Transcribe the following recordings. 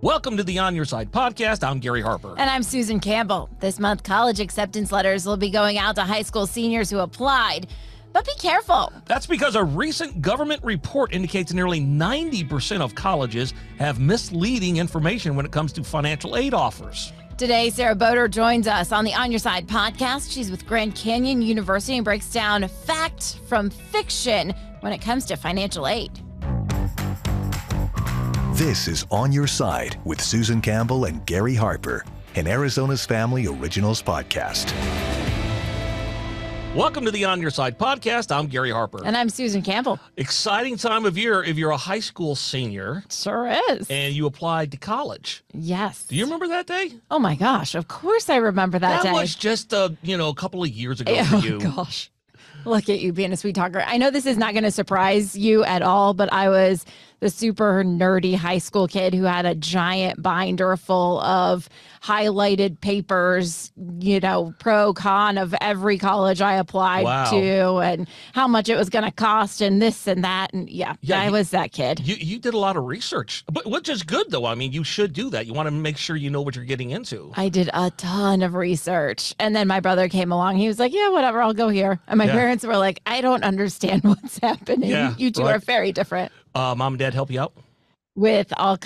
Welcome to the On Your Side podcast. I'm Gary Harper. And I'm Susan Campbell. This month, college acceptance letters will be going out to high school seniors who applied. But be careful. That's because a recent government report indicates nearly 90% of colleges have misleading information when it comes to financial aid offers. Today, Sarah Boeder joins us on the On Your Side podcast. She's with Grand Canyon University and breaks down fact from fiction when it comes to financial aid. This is On Your Side with Susan Campbell and Gary Harper, an Arizona's Family Originals podcast. Welcome to the On Your Side podcast. I'm Gary Harper. And I'm Susan Campbell. Exciting time of year if you're a high school senior. Sure is. And you applied to college. Yes. Do you remember that day? Oh my gosh, of course I remember that day. That was just, a couple of years ago for you. Oh gosh. Look at you being a sweet talker. I know this is not going to surprise you at all, but I was the super nerdy high school kid who had a giant binder full of highlighted papers, pro con of every college I applied to and how much it was going to cost and this and that. And I was that kid. You did a lot of research, but which is good though. I mean, you should do that. You want to make sure you know what you're getting into. I did a ton of research. And then my brother came along. He was like, yeah, whatever, I'll go here. And my parents were like, I don't understand what's happening. You two are very different. Mom and dad help you out? With all,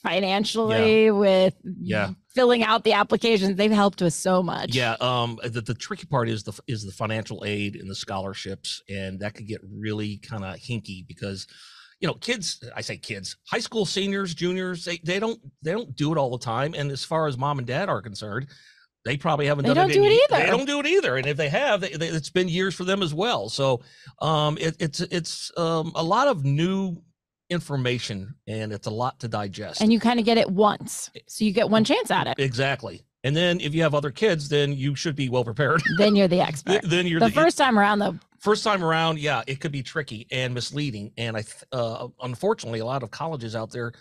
financially, with filling out the applications. They've helped us so much. Yeah. The tricky part is the financial aid and the scholarships, and that could get really kind of hinky because, kids. I say kids, high school seniors, juniors. They don't do it all the time. And as far as mom and dad are concerned, they probably haven't done it. They don't do it either. They don't do it either. And if they have, it's been years for them as well. So it's a lot of new information, and it's a lot to digest. And you kind of get it once. So you get one chance at it. Exactly. And then if you have other kids, then you should be well prepared. Then you're the expert. Then you're the first time around, though. First time around, it could be tricky and misleading. And unfortunately, a lot of colleges out there,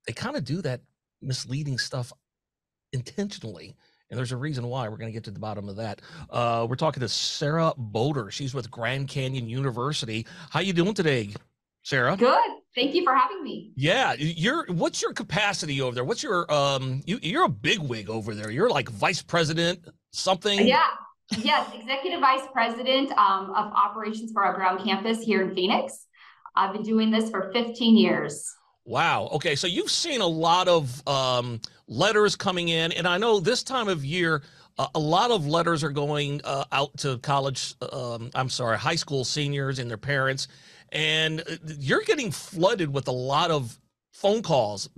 they kind of do that misleading stuff intentionally. And there's a reason why. We're going to get to the bottom of that. We're talking to Sarah Boeder. She's with Grand Canyon University. How you doing today, Sarah? Good. Thank you for having me. Yeah. What's your capacity over there? What's your, you're a bigwig over there. You're like vice president, something. Yeah. Yes. Executive vice president of operations for our ground campus here in Phoenix. I've been doing this for 15 years. Wow. Okay. So you've seen a lot of letters coming in, and I know this time of year, a lot of letters are going out to high school seniors and their parents, and you're getting flooded with a lot of phone calls,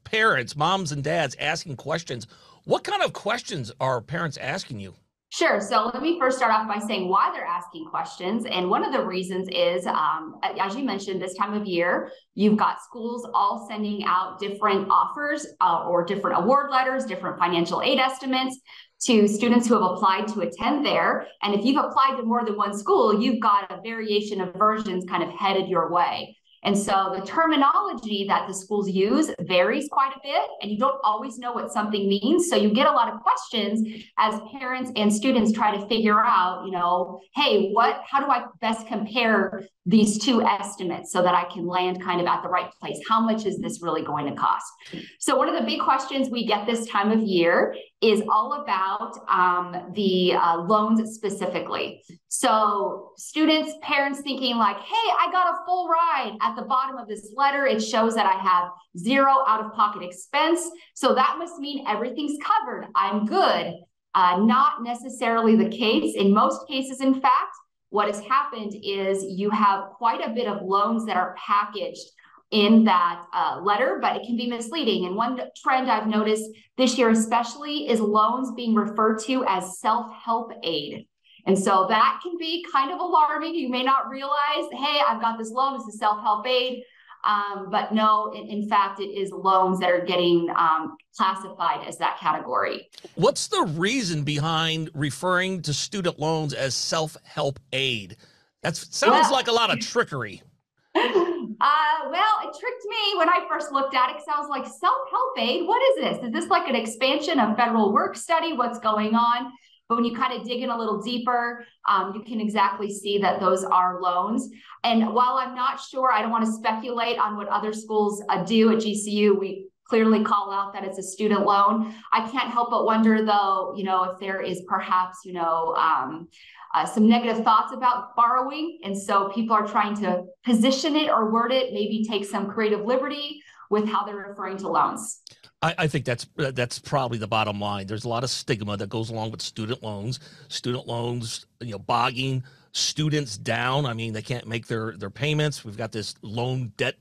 parents, moms and dads asking questions. What kind of questions are parents asking you? Sure. So let me first start off by saying why they're asking questions. And one of the reasons is, as you mentioned, this time of year, you've got schools all sending out different offers or different award letters, different financial aid estimates to students who have applied to attend there. And if you've applied to more than one school, you've got a variation of versions kind of headed your way. And so the terminology that the schools use varies quite a bit, and you don't always know what something means. So you get a lot of questions as parents and students try to figure out, hey, how do I best compare these two estimates so that I can land kind of at the right place? How much is this really going to cost? So one of the big questions we get this time of year is all about the loans specifically. So students, parents thinking like, hey, I got a full ride. At the bottom of this letter, it shows that I have 0 out-of-pocket expense. So that must mean everything's covered. I'm good. Not necessarily the case. In most cases, in fact, what has happened is you have quite a bit of loans that are packaged in that letter, but it can be misleading. And one trend I've noticed this year especially is loans being referred to as self-help aid. And so that can be kind of alarming. You may not realize, hey, I've got this loan, this is self-help aid. But no, in fact, it is loans that are getting classified as that category. What's the reason behind referring to student loans as self-help aid? That sounds like a lot of trickery. Well, it tricked me when I first looked at it because I was like, self-help aid? What is this? Is this like an expansion of federal work study? What's going on? But when you kind of dig in a little deeper, you can exactly see that those are loans. And while I'm not sure, I don't want to speculate on what other schools do at GCU. We clearly call out that it's a student loan. I can't help but wonder, though, if there is perhaps, some negative thoughts about borrowing. And so people are trying to position it or word it, maybe take some creative liberty with how they're referring to loans. I think that's probably the bottom line. There's a lot of stigma that goes along with student loans, bogging students down. I mean, they can't make their payments. We've got this loan debt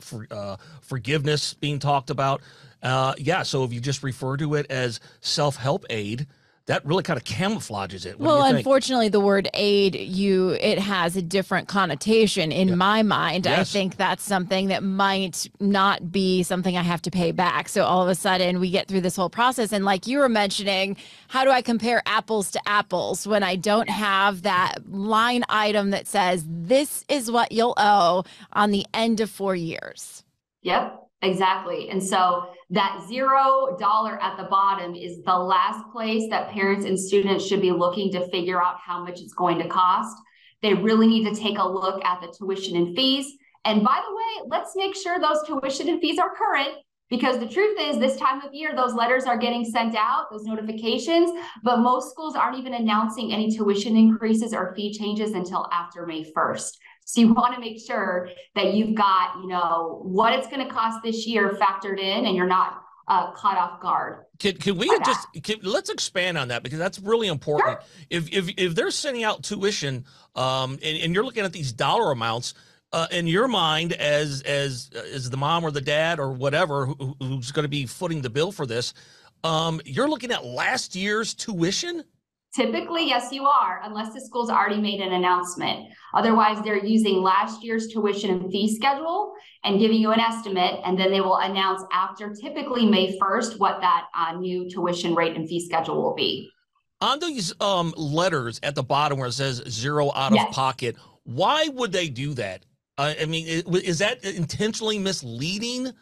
forgiveness being talked about. So if you just refer to it as self-help aid, that really kind of camouflages it. Well, unfortunately, the word aid, it has a different connotation in my mind. Yes. I think that's something that might not be something I have to pay back. So all of a sudden we get through this whole process. And like you were mentioning, how do I compare apples to apples when I don't have that line item that says this is what you'll owe on the end of 4 years? Yep. Exactly. And so that $0 at the bottom is the last place that parents and students should be looking to figure out how much it's going to cost. They really need to take a look at the tuition and fees. And by the way, let's make sure those tuition and fees are current, because the truth is this time of year, those letters are getting sent out, those notifications, but most schools aren't even announcing any tuition increases or fee changes until after May 1st. So you want to make sure that you've got, what it's going to cost this year factored in, and you're not caught off guard. Can we let's expand on that, because that's really important. Sure. If they're sending out tuition, and you're looking at these dollar amounts, in your mind as the mom or the dad or whatever who's going to be footing the bill for this, you're looking at last year's tuition? Typically, yes, you are, unless the school's already made an announcement. Otherwise, they're using last year's tuition and fee schedule and giving you an estimate, and then they will announce after typically May 1st what that new tuition rate and fee schedule will be. On these letters at the bottom where it says zero out of pocket, why would they do that? I mean, is that intentionally misleading?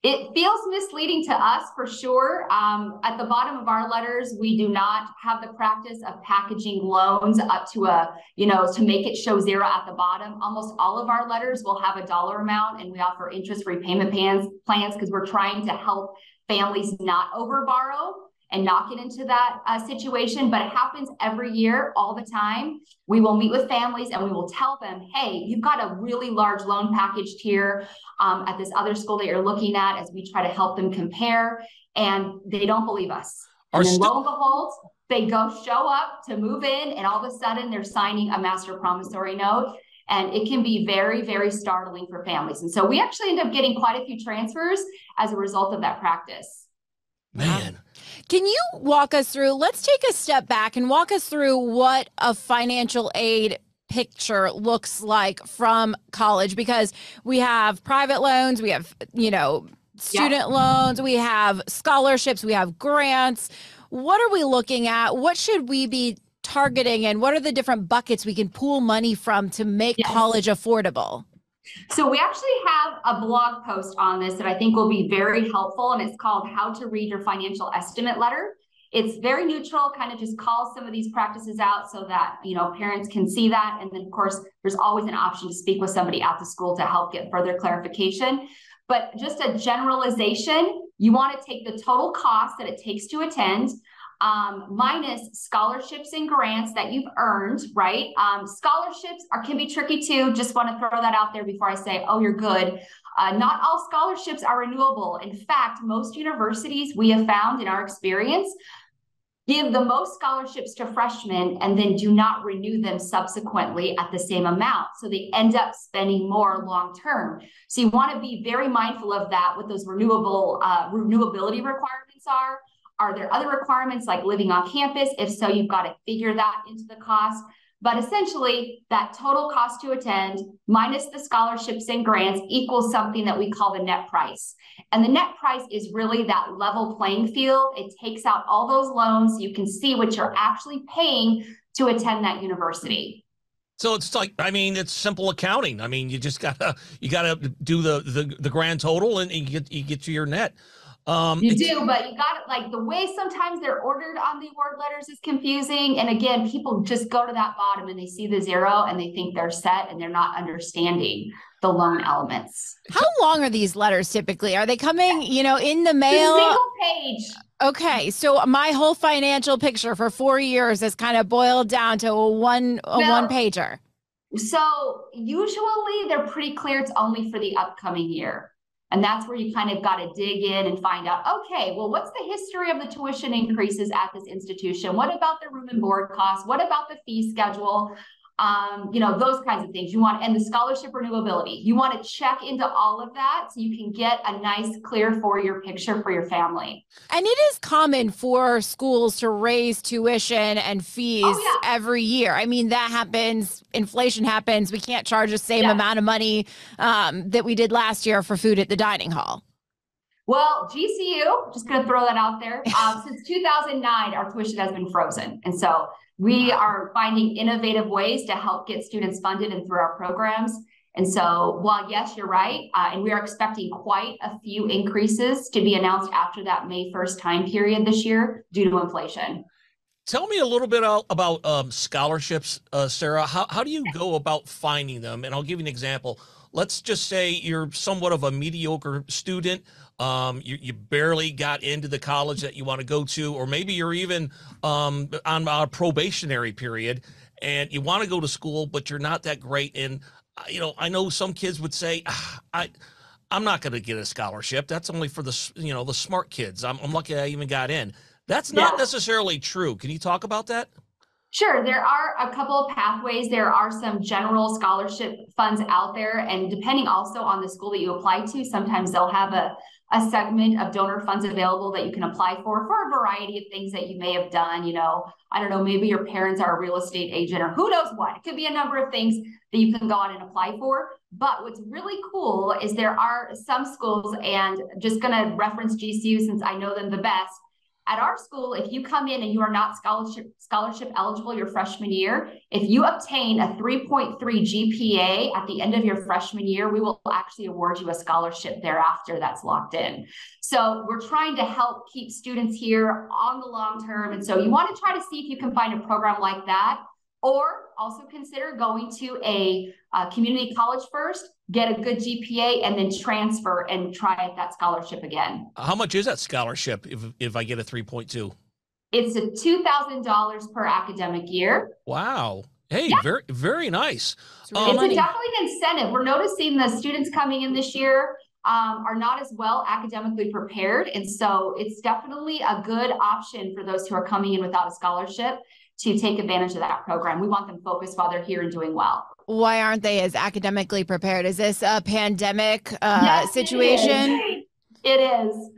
It feels misleading to us for sure. At the bottom of our letters, we do not have the practice of packaging loans up to to make it show zero at the bottom. Almost all of our letters will have a dollar amount, and we offer interest repayment plans because we're trying to help families not over borrow and not get into that situation. But it happens every year, all the time. We will meet with families and we will tell them, hey, you've got a really large loan packaged here at this other school that you're looking at, as we try to help them compare. And they don't believe us. And then lo and behold, they show up to move in, and all of a sudden they're signing a master promissory note. And it can be very, very startling for families. And so we actually end up getting quite a few transfers as a result of that practice. Man. Can you walk us through, let's take a step back and walk us through what a financial aid picture looks like from college, because we have private loans, we have, student loans, we have scholarships, we have grants. What are we looking at? What should we be targeting, and what are the different buckets we can pool money from to make college affordable? So we actually have a blog post on this that I think will be very helpful, and it's called How to Read Your Financial Estimate Letter. It's very neutral, kind of just calls some of these practices out so that, parents can see that. And then of course, there's always an option to speak with somebody at the school to help get further clarification. But just a generalization, you want to take the total cost that it takes to attend, minus scholarships and grants that you've earned, right? Scholarships can be tricky too. Just want to throw that out there before I say, oh, you're good. Not all scholarships are renewable. In fact, most universities, we have found in our experience, give the most scholarships to freshmen and then do not renew them subsequently at the same amount. So they end up spending more long-term. So you want to be very mindful of that, what those renewability requirements are. Are there other requirements like living on campus? If so, you've got to figure that into the cost. But essentially, that total cost to attend minus the scholarships and grants equals something that we call the net price. And the net price is really that level playing field. It takes out all those loans. You can see what you're actually paying to attend that university. So it's like, it's simple accounting. You just gotta do the grand total, and you get to your net. You do, but you got it. Like the way sometimes they're ordered on the award letters is confusing. And again, people just go to that bottom and they see the 0 and they think they're set and they're not understanding the loan elements. How long are these letters typically? Are they coming, in the mail? A single page. Okay, so my whole financial picture for 4 years is kind of boiled down to a one pager. So usually they're pretty clear. It's only for the upcoming year. And that's where you kind of got to dig in and find out, okay, well, what's the history of the tuition increases at this institution? What about the room and board costs? What about the fee schedule? Those kinds of things and the scholarship renewability. You want to check into all of that so you can get a nice, clear 4-year picture for your family. And it is common for schools to raise tuition and fees every year. I mean, that happens. Inflation happens. We can't charge the same amount of money that we did last year for food at the dining hall. Well, GCU, just going to throw that out there. Since 2009, our tuition has been frozen. And so we are finding innovative ways to help get students funded and through our programs. And so while, yes, you're right, and we are expecting quite a few increases to be announced after that May 1st time period this year due to inflation. Tell me a little bit about scholarships, Sarah. How do you go about finding them? And I'll give you an example. Let's just say you're somewhat of a mediocre student. You barely got into the college that you want to go to, or maybe you're even on a probationary period and you want to go to school, but you're not that great. And, I know some kids would say, I'm not going to get a scholarship. That's only for the smart kids. I'm lucky I even got in. That's not necessarily true. Can you talk about that? Sure. There are a couple of pathways. There are some general scholarship funds out there. And depending also on the school that you apply to, sometimes they'll have a segment of donor funds available that you can apply for a variety of things that you may have done. I don't know, maybe your parents are a real estate agent or who knows what. It could be a number of things that you can go out and apply for. But what's really cool is there are some schools, and just going to reference GCU since I know them the best. At our school, if you come in and you are not scholarship eligible your freshman year, if you obtain a 3.3 GPA at the end of your freshman year, we will actually award you a scholarship thereafter that's locked in. So we're trying to help keep students here on the long term. And so you want to try to see if you can find a program like that, or also consider going to a community college first, get a good GPA, and then transfer and try that scholarship again. How much is that scholarship if I get a 3.2? It's a $2,000 per academic year. Wow. Hey, very, very nice. It's definitely an incentive. We're noticing the students coming in this year are not as well academically prepared. And so it's definitely a good option for those who are coming in without a scholarship to take advantage of that program. We want them focused while they're here and doing well. Why aren't they as academically prepared? Is this a pandemic situation? It is.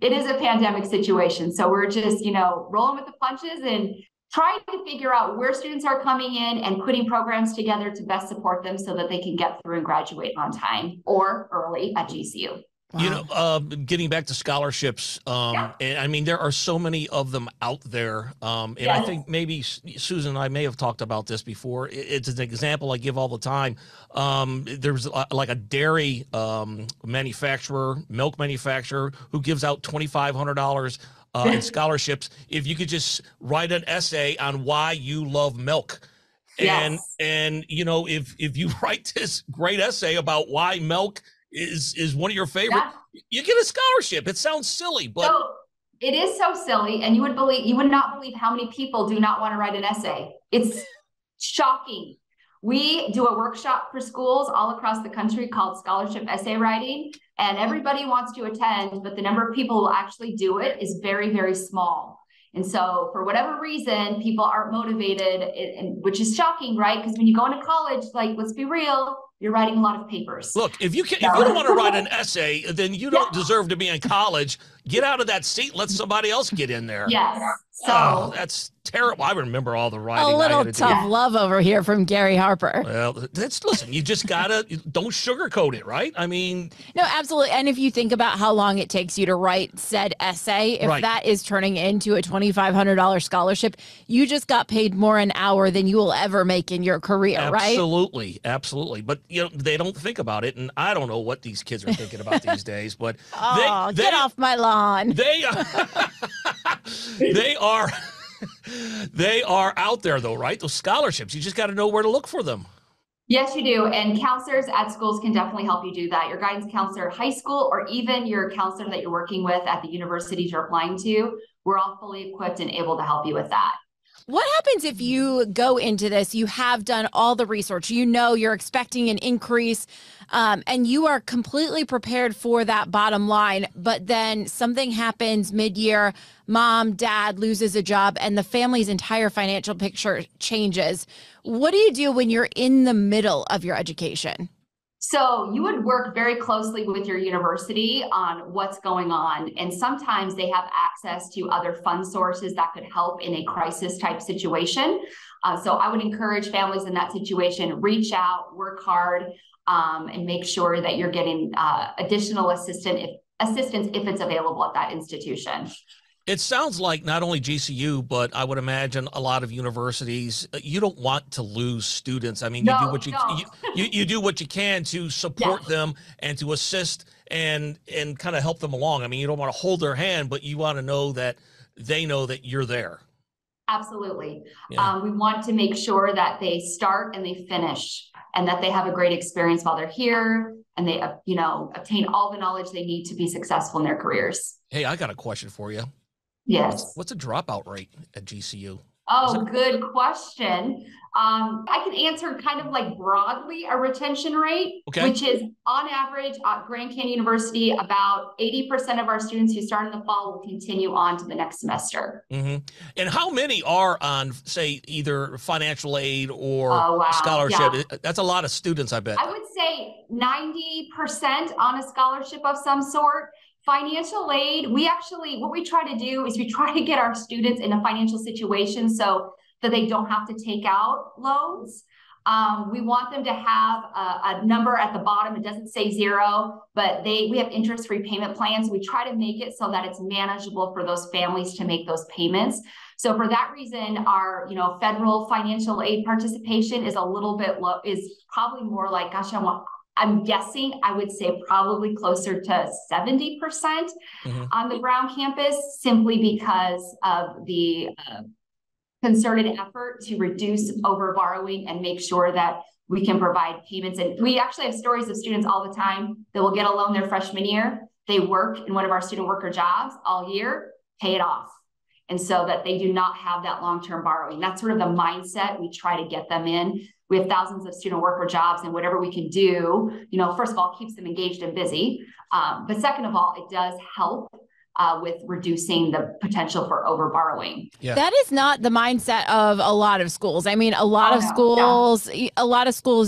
It is a pandemic situation. So we're just, rolling with the punches and trying to figure out where students are coming in and putting programs together to best support them so that they can get through and graduate on time or early at GCU. Wow. Getting back to scholarships, and I mean, there are so many of them out there. And I think maybe Susan and I may have talked about this before. It's an example I give all the time. There's like a dairy manufacturer, milk manufacturer, who gives out $2,500 in scholarships if you could just write an essay on why you love milk. And if you write this great essay about why milk is one of your favorite, you get a scholarship. It sounds silly, but it is so silly, and you would not believe how many people do not want to write an essay. It's shocking. We do a workshop for schools all across the country called Scholarship Essay Writing, and everybody wants to attend, but the number of people who actually do it is very, very small. And so for whatever reason, people aren't motivated, which is shocking, right? Because when you go into college, let's be real, you're writing a lot of papers. Look, if you don't want to write an essay, then you don't deserve to be in college. Get out of that seat. Let somebody else get in there. Yes. So that's terrible. I remember all the writing. A little tough love over here from Gary Harper. Well, listen, you just don't sugarcoat it, right? I mean, no, absolutely. And if you think about how long it takes you to write said essay, if that is turning into a $2,500 scholarship, you just got paid more an hour than you will ever make in your career, right? Absolutely. Absolutely. But they don't think about it. And I don't know what these kids are thinking about these days, but get off my lawn. on. They are they are out there though, right? Those scholarships. You just got to know where to look for them. Yes, you do. And counselors at schools can definitely help you do that. Your guidance counselor at high school, or even your counselor that you're working with at the universities you're applying to, we're all fully equipped and able to help you with that. What happens if you go into this, you have done all the research, you know you're expecting an increase, and you are completely prepared for that bottom line, but then something happens mid-year, mom, dad loses a job, and the family's entire financial picture changes. What do you do when you're in the middle of your education? So you would work very closely with your university on what's going on. And sometimes they have access to other fund sources that could help in a crisis type situation. So I would encourage families in that situation, reach out, work hard, and make sure that you're getting additional assistance if it's available at that institution. It sounds like not only GCU, but I would imagine a lot of universities, you don't want to lose students. I mean, you do what you do what you can to support them and to assist and kind of help them along. I mean, you don't want to hold their hand, but you want to know that they know that you're there. Absolutely. Yeah. We want to make sure that they start and they finish, and that they have a great experience while they're here, and they, obtain all the knowledge they need to be successful in their careers. Hey, I got a question for you. Yes. What's a dropout rate at GCU? Oh, good question. I can answer kind of like broadly a retention rate, which is on average at Grand Canyon University, about 80% of our students who start in the fall will continue on to the next semester. Mm-hmm. And how many are on, say, either financial aid or scholarship? Yeah. That's a lot of students, I bet. I would say 90% on a scholarship of some sort. Financial aid, what we try to do is we try to get our students in a financial situation so that they don't have to take out loans. We want them to have a number at the bottom. It doesn't say zero, but we have interest-free payment plans. We try to make it so that it's manageable for those families to make those payments. So for that reason, our federal financial aid participation is a little bit low, is probably more like, I'm guessing, I would say probably closer to 70% on the Brown campus, simply because of the concerted effort to reduce over borrowing and make sure that we can provide payments. And we actually have stories of students all the time that will get a loan their freshman year. They work in one of our student worker jobs all year, pay it off. And so that they do not have that long-term borrowing. That's sort of the mindset we try to get them in. We have thousands of student worker jobs, and whatever we can do, first of all, keeps them engaged and busy. But second of all, it does help with reducing the potential for over borrowing. Yeah. That is not the mindset of a lot of schools. I mean, a lot of schools,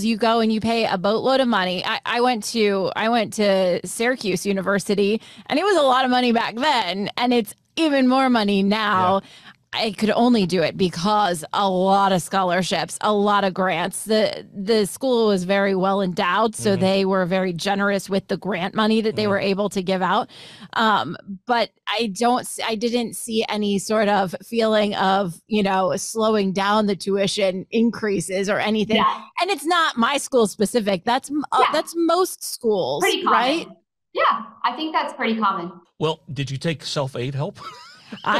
you go and you pay a boatload of money. I went to Syracuse University, and it was a lot of money back then, and it's even more money now. Yeah. I could only do it because a lot of scholarships, a lot of grants. The school was very well endowed, so they were very generous with the grant money that they were able to give out. But I didn't see any sort of feeling of, slowing down the tuition increases or anything. Yeah. And it's not my school specific. That's most schools, pretty common. Right? Yeah, I think that's pretty common. Well, did you take self-aid help? I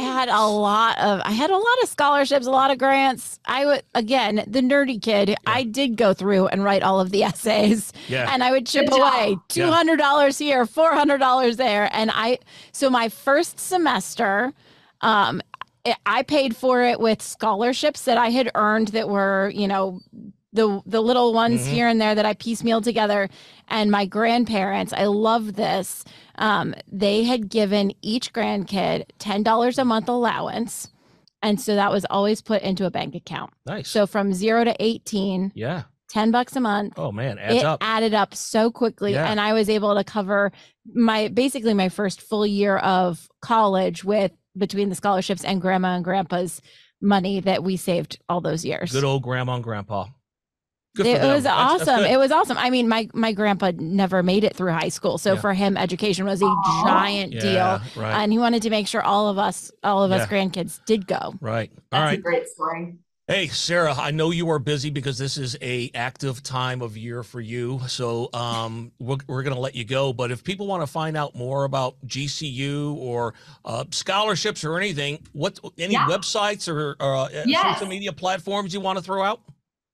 had a lot of scholarships, a lot of grants. Again, the nerdy kid, I did go through and write all of the essays, and I would chip away $200 here, $400 there. And so my first semester, I paid for it with scholarships that I had earned that were, the little ones here and there that I piecemealed together. And my grandparents, I love this. They had given each grandkid $10 a month allowance. And so that was always put into a bank account. Nice. So from 0 to 18, $10 a month. Oh man, adds up. Added up so quickly. Yeah. And I was able to cover basically my first full year of college between the scholarships and grandma and grandpa's money that we saved all those years. Good old grandma and grandpa. It was awesome. It was awesome. I mean, my grandpa never made it through high school. So for him, education was a giant deal. Right. And he wanted to make sure all of us grandkids did go. Right. That's a great story. Hey, Sarah, I know you are busy because this is a active time of year for you. So we're going to let you go. But if people want to find out more about GCU or scholarships or anything, any websites or social media platforms you want to throw out?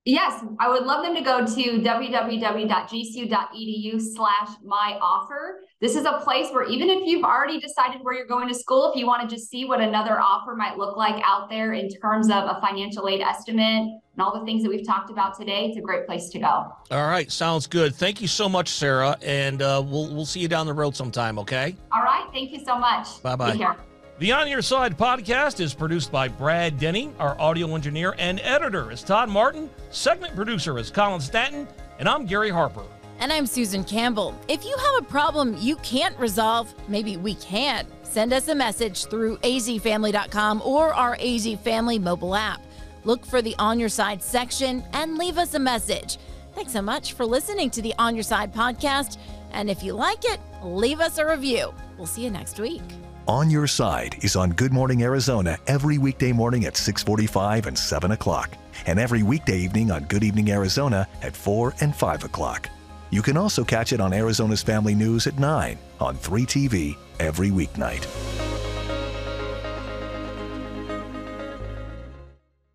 Yes, I would love them to go to www.gcu.edu/myoffer. This is a place where even if you've already decided where you're going to school, if you want to just see what another offer might look like out there in terms of a financial aid estimate and all the things that we've talked about today, it's a great place to go. All right, sounds good. Thank you so much, Sarah, and we'll see you down the road sometime, okay? All right, thank you so much. Bye-bye. Take care. The On Your Side podcast is produced by Brad Denny. Our audio engineer and editor is Todd Martin. Segment producer is Colin Stanton. And I'm Gary Harper. And I'm Susan Campbell. If you have a problem you can't resolve, maybe we can. Send us a message through azfamily.com or our AZ Family mobile app. Look for the On Your Side section and leave us a message. Thanks so much for listening to the On Your Side podcast. And if you like it, leave us a review. We'll see you next week. On Your Side is on Good Morning Arizona every weekday morning at 6:45 and 7 o'clock, and every weekday evening on Good Evening Arizona at 4 and 5 o'clock. You can also catch it on Arizona's Family News at 9 on 3TV every weeknight.